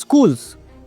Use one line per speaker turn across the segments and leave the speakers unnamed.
Schools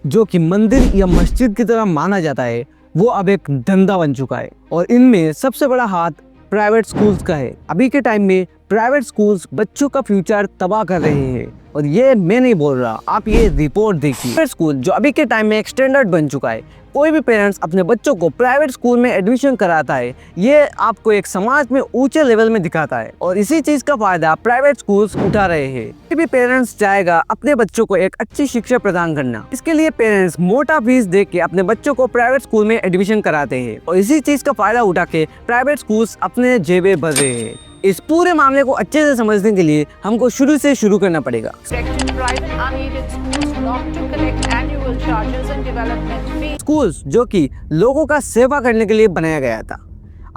जो कि मंदिर या मस्जिद की तरह माना जाता है वो अब एक धंधा बन चुका है और इनमें सबसे बड़ा हाथ प्राइवेट स्कूल्स का है। अभी के टाइम में प्राइवेट स्कूल्स बच्चों का फ्यूचर तबाह कर रहे हैं और ये मैं नहीं बोल रहा, आप ये रिपोर्ट देखिए। प्राइवेट स्कूल जो अभी के टाइम में एक स्टैंडर्ड बन चुका है, कोई भी पेरेंट्स अपने बच्चों को प्राइवेट स्कूल में एडमिशन कराता है, ये आपको एक समाज में ऊंचे लेवल में दिखाता है और इसी चीज का फायदा प्राइवेट स्कूल्स उठा रहे हैं। कोई भी पेरेंट्स चाहेगा अपने बच्चों को एक अच्छी शिक्षा प्रदान करना, इसके लिए पेरेंट्स मोटा फीस दे के अपने बच्चों को प्राइवेट स्कूल में एडमिशन कराते हैं और इसी चीज का फायदा उठा के प्राइवेट स्कूल्स अपने जेबें भर रहे हैं। इस पूरे मामले को अच्छे से समझने के लिए हमको शुरू से शुरू करना पड़ेगा। स्कूल्स जो कि लोगों का सेवा करने के लिए बनाया गया था।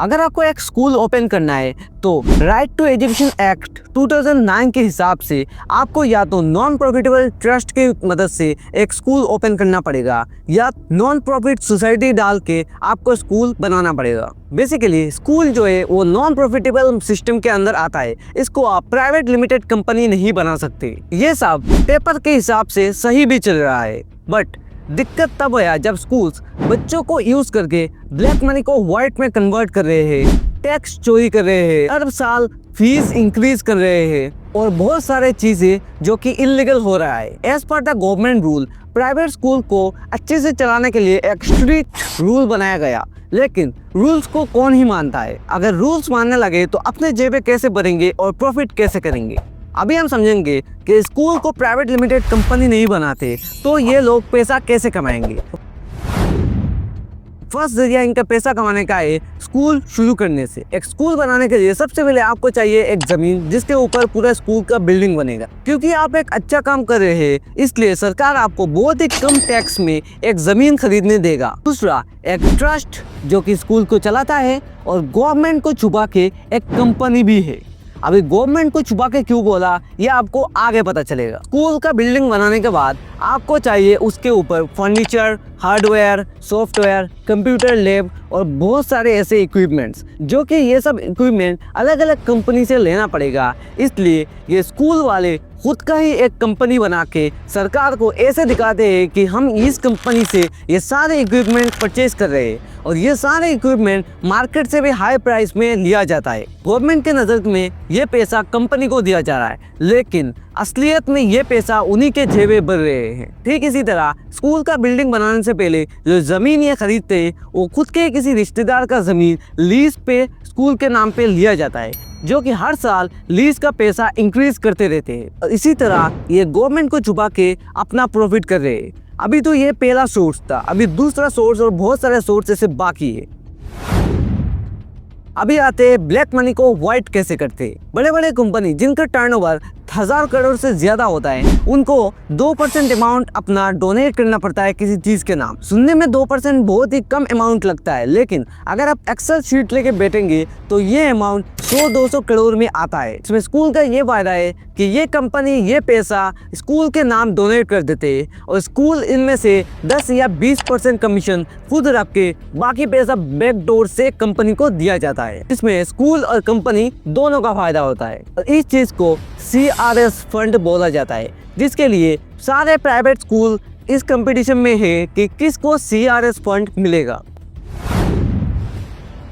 अगर आपको एक स्कूल ओपन करना है तो राइट टू एजुकेशन एक्ट 2009 के हिसाब से आपको या तो नॉन प्रॉफिटेबल ट्रस्ट की मदद से एक स्कूल ओपन करना पड़ेगा या नॉन प्रॉफिट सोसाइटी डाल के आपको स्कूल बनाना पड़ेगा। बेसिकली स्कूल जो है वो नॉन प्रॉफिटेबल सिस्टम के अंदर आता है, इसको आप प्राइवेट लिमिटेड कंपनी नहीं बना सकते। ये सब पेपर के हिसाब से सही भी चल रहा है, बट दिक्कत तब है जब स्कूल्स बच्चों को यूज करके ब्लैक मनी को व्हाइट में कन्वर्ट कर रहे हैं, टैक्स चोरी कर रहे हैं, हर साल फीस इंक्रीज कर रहे हैं और बहुत सारे चीजें जो कि इलीगल हो रहा है। As per the government rule private school को अच्छे से चलाने के लिए एक स्ट्रिक्ट रूल बनाया गया, लेकिन रूल्स को कौन ही मानता है। अगर रूल्स मानने लगे तो अपने जेबें कैसे भरेंगे और प्रॉफिट कैसे करेंगे। अभी हम समझेंगे कि स्कूल को प्राइवेट लिमिटेड कंपनी नहीं बनाते तो ये लोग पैसा कैसे कमाएंगे। फर्स्ट जरिया इनका पैसा कमाने का है स्कूल शुरू करने से। एक स्कूल बनाने के लिए सबसे पहले आपको चाहिए एक जमीन जिसके ऊपर पूरा स्कूल का बिल्डिंग बनेगा। क्योंकि आप एक अच्छा काम कर रहे हैं इसलिए सरकार आपको बहुत ही कम टैक्स में एक जमीन खरीदने देगा। दूसरा, एक ट्रस्ट जो कि स्कूल को चलाता है और गवर्नमेंट को छुपा के एक कंपनी भी है। अभी गवर्नमेंट को छुपा के क्यों बोला ये आपको आगे पता चलेगा। स्कूल का बिल्डिंग बनाने के बाद आपको चाहिए उसके ऊपर furniture, hardware, software, computer lab और बहुत सारे ऐसे इक्विपमेंट्स जो कि ये सब इक्विपमेंट अलग अलग कंपनी से लेना पड़ेगा। इसलिए ये स्कूल वाले खुद का ही एक कंपनी बना के सरकार को ऐसे दिखाते हैं कि हम इस कंपनी से ये सारे इक्विपमेंट परचेज कर रहे हैं और ये सारे इक्विपमेंट मार्केट से भी हाई प्राइस में लिया जाता है। गवर्नमेंट के नज़र में ये पैसा कंपनी को दिया जा रहा है, लेकिन असलियत में ये पैसा उन्हीं के जेबें भर रहे हैं। ठीक इसी तरह स्कूल का बिल्डिंग बनाने से पहले जो ज़मीन ये खरीदते हैं वो खुद के किसी रिश्तेदार का ज़मीन लीज पे स्कूल के नाम पे लिया जाता है, जो कि हर साल लीज का पैसा इंक्रीज करते रहते हैं और इसी तरह ये गवर्नमेंट को छुपा के अपना प्रॉफिट कर रहे हैं। अभी तो ये पहला सोर्स था, अभी दूसरा सोर्स और बहुत सारे सोर्स ऐसे बाकी है। अभी आते हैं ब्लैक मनी को व्हाइट कैसे करते हैं। बड़े बड़े कंपनी जिनका टर्नओवर 1000 करोड़ से ज्यादा होता है उनको 2% अमाउंट अपना डोनेट करना पड़ता है किसी चीज के नाम। सुनने में 2% बहुत ही कम अमाउंट लगता है, लेकिन अगर आप एक्सेल शीट लेके बैठेंगे तो ये अमाउंट 100-200 करोड़ में आता है। इसमें स्कूल का ये फायदा है कि ये कंपनी ये पैसा स्कूल के नाम डोनेट कर देते हैं और स्कूल इनमें से 10 या 20% कमीशन खुद रख के बाकी पैसा बैकडोर से कंपनी को दिया जाता है। इसमें स्कूल और कंपनी दोनों का फायदा होता है और इस चीज को CRS फंड बोला जाता है, जिसके लिए सारे प्राइवेट स्कूल इस कंपटीशन में है कि किसको CRS फंड मिलेगा।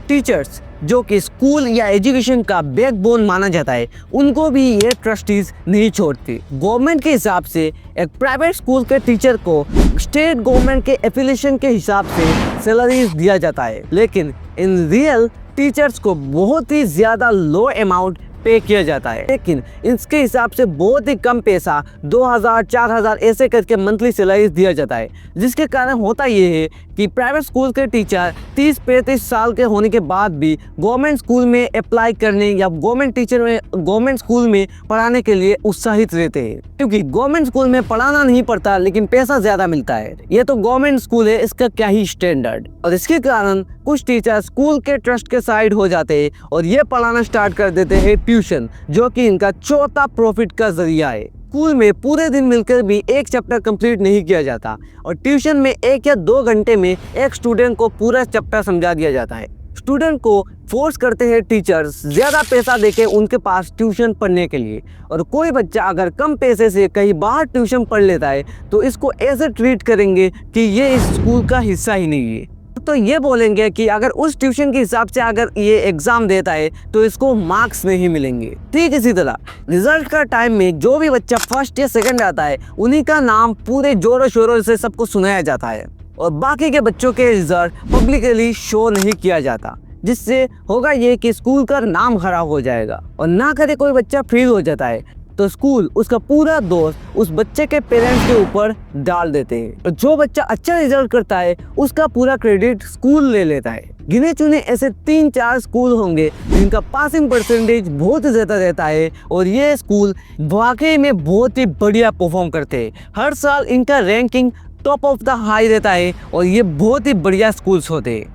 टीचर्स जो कि स्कूल या एजुकेशन का बैकबोन माना जाता है उनको भी ये ट्रस्टीज नहीं छोड़ती। गवर्नमेंट के हिसाब से एक प्राइवेट स्कूल के टीचर को स्टेट गवर्नमेंट के एफिलिएशन के हिसाब से सैलरीज दिया जाता है, लेकिन इन रियल टीचर्स को बहुत ही ज़्यादा लो अमाउंट पे किया जाता है। लेकिन इसके हिसाब से बहुत ही कम पैसा 2000-4000 ऐसे करके मंथली सैलरी दिया जाता है, जिसके कारण होता ये है कि प्राइवेट स्कूल के टीचर 30-35 साल के होने के बाद भी गवर्नमेंट स्कूल में अप्लाई करने या गवर्नमेंट स्कूल में पढ़ाने के लिए उत्साहित रहते हैं, क्योंकि गवर्नमेंट स्कूल में पढ़ाना नहीं पड़ता लेकिन पैसा ज़्यादा मिलता है। ये तो गवर्नमेंट स्कूल है, इसका क्या ही स्टैंडर्ड। और इसके कारण कुछ टीचर स्कूल के ट्रस्ट के साइड हो जाते हैं और ये पढ़ाना स्टार्ट कर देते हैं ट्यूशन, जो कि इनका चौथा प्रॉफिट का जरिया है। स्कूल में पूरे दिन मिलकर भी एक चैप्टर कंप्लीट नहीं किया जाता और ट्यूशन में 1 या 2 घंटे में एक स्टूडेंट को पूरा चैप्टर समझा दिया जाता है। स्टूडेंट को फोर्स करते हैं टीचर्स ज़्यादा पैसा देके उनके पास ट्यूशन पढ़ने के लिए। और कोई बच्चा अगर कम पैसे से कहीं बाहर ट्यूशन पढ़ लेता है तो इसको ऐसे ट्रीट करेंगे कि ये इस स्कूल का हिस्सा ही नहीं है। तो ये बोलेंगे कि अगर उस ट्यूशन के हिसाब से अगर ये एग्जाम देता है तो इसको मार्क्स नहीं मिलेंगे। ठीक इसी तरह रिजल्ट का टाइम में जो भी बच्चा फर्स्ट या सेकंड आता है उन्हीं का नाम पूरे जोरों शोरों से सबको सुनाया जाता है और बाकी के बच्चों के रिजल्ट पब्लिकली शो नहीं किया जाता, जिससे होगा ये कि स्कूल का नाम खराब हो जाएगा। और ना करे कोई बच्चा फेल हो जाता है तो स्कूल उसका पूरा दोष उस बच्चे के पेरेंट्स के ऊपर डाल देते हैं। और जो बच्चा अच्छा रिजल्ट करता है उसका पूरा क्रेडिट स्कूल ले लेता है। गिने चुने ऐसे 3-4 स्कूल होंगे जिनका पासिंग परसेंटेज बहुत ज़्यादा रहता है और ये स्कूल वाकई में बहुत ही बढ़िया परफॉर्म करते हैं। हर साल इनका ranking top of the high रहता है और ये बहुत ही बढ़िया स्कूल्स होते हैं।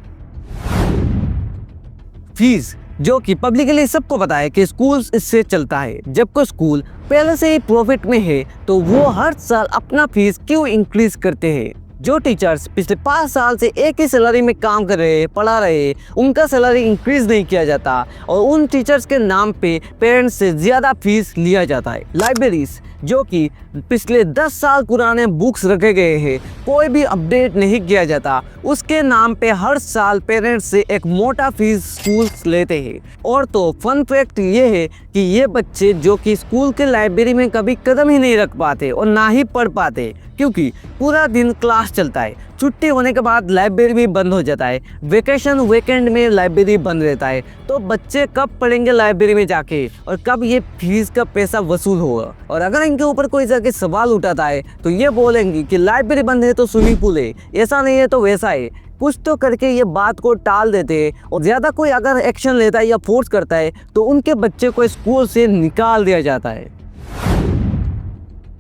फीस, जो कि पब्लिकली सबको पता है कि स्कूल इससे चलता है। जब कोई स्कूल पहले से ही प्रॉफिट में है तो वो हर साल अपना फीस क्यों इंक्रीज करते हैं। जो टीचर्स पिछले 5 साल से एक ही सैलरी में काम कर रहे हैं, पढ़ा रहे हैं, उनका सैलरी इंक्रीज नहीं किया जाता और उन टीचर्स के नाम पे पेरेंट्स से ज़्यादा फीस लिया जाता है। लाइब्रेरीज, जो कि पिछले 10 साल पुराने बुक्स रखे गए हैं, कोई भी अपडेट नहीं किया जाता, उसके नाम पे हर साल पेरेंट्स से एक मोटा फीस स्कूल्स लेते हैं। और तो फन फैक्ट ये है कि ये बच्चे जो कि स्कूल के लाइब्रेरी में कभी कदम ही नहीं रख पाते और ना ही पढ़ पाते, क्योंकि पूरा दिन क्लास चलता है, छुट्टी होने के बाद लाइब्रेरी भी बंद हो जाता है, वेकेशन वीकेंड में लाइब्रेरी बंद रहता है। तो बच्चे कब पढ़ेंगे लाइब्रेरी में जाके और कब ये फीस का पैसा वसूल होगा। और अगर इनके ऊपर कोई जाके सवाल उठाता है तो ये बोलेंगे कि लाइब्रेरी बंद है तो स्विमिंग पूल है, ऐसा नहीं है तो वैसा है। कुछ तो करके ये बात को टाल देते हैं और ज़्यादा कोई अगर एक्शन लेता है या फोर्स करता है तो उनके बच्चे को स्कूल से निकाल दिया जाता है।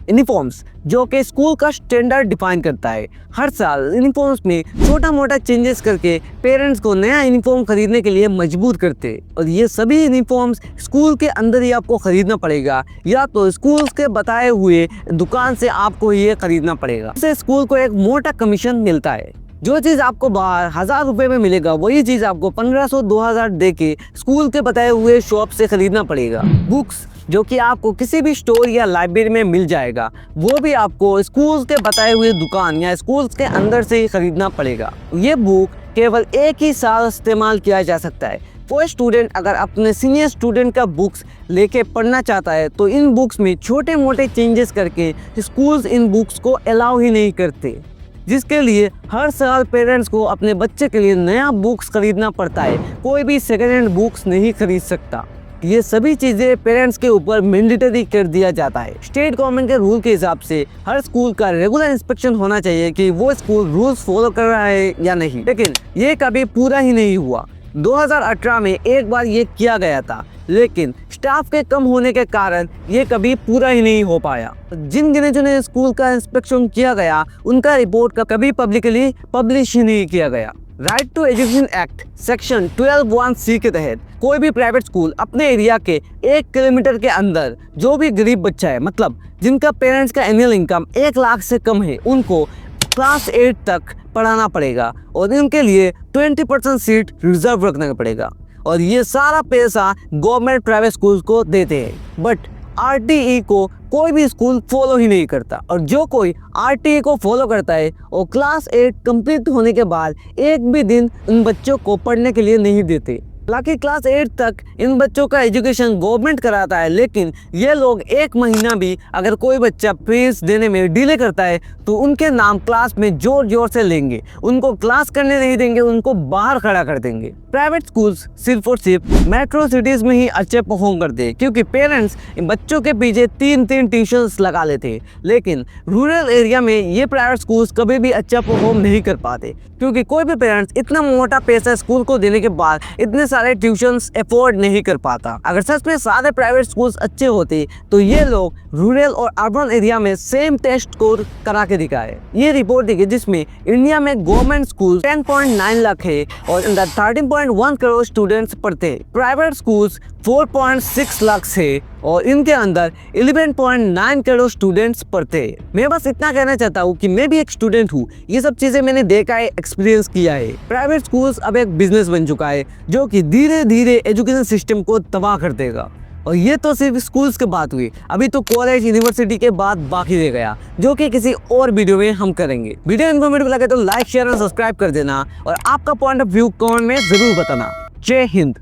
यूनिफॉर्म्स, जो कि स्कूल का स्टैंडर्ड डिफाइन करता है। हर साल यूनिफॉर्म्स में छोटा मोटा चेंजेस करके पेरेंट्स को नया यूनिफॉर्म खरीदने के लिए मजबूर करते हैं और ये सभी यूनिफॉर्म्स स्कूल के अंदर ही आपको खरीदना पड़ेगा या तो स्कूल के बताए हुए दुकान से आपको ये खरीदना पड़ेगा। इससे स्कूल को एक मोटा कमीशन मिलता है। जो चीज़ आपको बाहर 1000 रुपये में मिलेगा वही चीज़ आपको 1500-2000 दे के स्कूल के बताए हुए शॉप से खरीदना पड़ेगा। बुक्स, जो कि आपको किसी भी स्टोर या लाइब्रेरी में मिल जाएगा, वो भी आपको स्कूल के बताए हुए दुकान या स्कूल के अंदर से ही खरीदना पड़ेगा। ये बुक केवल एक ही साल इस्तेमाल किया जा सकता है। कोई स्टूडेंट अगर अपने सीनियर स्टूडेंट का बुक्स लेके पढ़ना चाहता है तो इन बुक्स में छोटे मोटे चेंजेस करके स्कूल्स इन बुक्स को अलाउ ही नहीं करते, जिसके लिए हर साल पेरेंट्स को अपने बच्चे के लिए नया बुक्स खरीदना पड़ता है। कोई भी सेकेंड हैंड बुक्स नहीं खरीद सकता। ये सभी चीज़ें पेरेंट्स के ऊपर मैंडेटरी कर दिया जाता है। स्टेट गवर्नमेंट के रूल के हिसाब से हर स्कूल का रेगुलर इंस्पेक्शन होना चाहिए कि वो स्कूल रूल्स फॉलो कर रहा है या नहीं, लेकिन ये कभी पूरा ही नहीं हुआ। 2018 में एक बार ये किया गया था, लेकिन स्टाफ के कम होने के कारण ये कभी पूरा ही नहीं हो पाया। जिन गिने चुने स्कूल का इंस्पेक्शन किया गया उनका रिपोर्ट का कभी पब्लिकली पब्लिश ही नहीं किया गया। Right to education act section 12(1)(c) के तहत कोई भी प्राइवेट स्कूल अपने एरिया के 1 किलोमीटर के अंदर जो भी गरीब बच्चा है, मतलब जिनका पेरेंट्स का एनुअल इनकम 1 लाख से कम है, उनको क्लास 8 तक पढ़ाना पड़ेगा और इनके लिए 20% सीट रिजर्व रखना पड़ेगा। और ये सारा पैसा गवर्नमेंट प्राइवेट स्कूल को देते हैं। बट आरटीई को कोई भी स्कूल फॉलो ही नहीं करता, और जो कोई आरटीई को फॉलो करता है वो क्लास 8 कंप्लीट होने के बाद एक भी दिन उन बच्चों को पढ़ने के लिए नहीं देते। हालांकि क्लास 8 तक इन बच्चों का एजुकेशन गवर्नमेंट कराता है, लेकिन ये लोग 1 महीना भी अगर कोई बच्चा फीस देने में डिले करता है तो उनके नाम क्लास में जोर जोर से लेंगे, उनको क्लास करने नहीं देंगे, उनको बाहर खड़ा कर देंगे। प्राइवेट स्कूल्स सिर्फ और सिर्फ मेट्रो सिटीज़ में ही अच्छे परफॉर्म करते हैं, क्योंकि पेरेंट्स बच्चों के पीछे 3-3 ट्यूशन्स लगा लेते हैं। लेकिन रूरल एरिया में ये प्राइवेट स्कूल्स कभी भी अच्छा परफॉर्म नहीं कर पाते, क्योंकि कोई भी पेरेंट्स इतना मोटा पैसा स्कूल को देने के बाद इतने सारे ट्यूशन्स अफोर्ड नहीं कर पाता। अगर सच में सारे प्राइवेट स्कूल्स अच्छे होते तो ये लोग रूरल और अर्बन एरिया में सेम टेस्ट स्कोर करा के दिखाए। ये रिपोर्ट देखिए जिसमें इंडिया में गवर्नमेंट स्कूल 10.9 लाख है और 13.1 करोड़ स्टूडेंट्स पढ़ते हैं। प्राइवेट स्कूल्स 4.6 लाख से और इनके अंदर 11.9 करोड़ स्टूडेंट्स पढ़ते हैं। मैं बस इतना कहना चाहता हूँ कि मैं भी एक स्टूडेंट हूँ, ये सब चीजें मैंने देखा है, एक्सपीरियंस किया है। प्राइवेट स्कूल्स अब एक बिजनेस बन चुका है जो कि धीरे धीरे एजुकेशन सिस्टम को तबाह कर देगा। और ये तो सिर्फ स्कूल्स की बात हुई, अभी तो कॉलेज यूनिवर्सिटी के बाद बाकी रह गया, जो कि किसी और वीडियो में हम करेंगे। वीडियो इन्फॉर्मेटिव लगे तो लाइक शेयर और सब्सक्राइब कर देना और आपका पॉइंट ऑफ व्यू कमेंट में जरूर बताना। जय हिंद।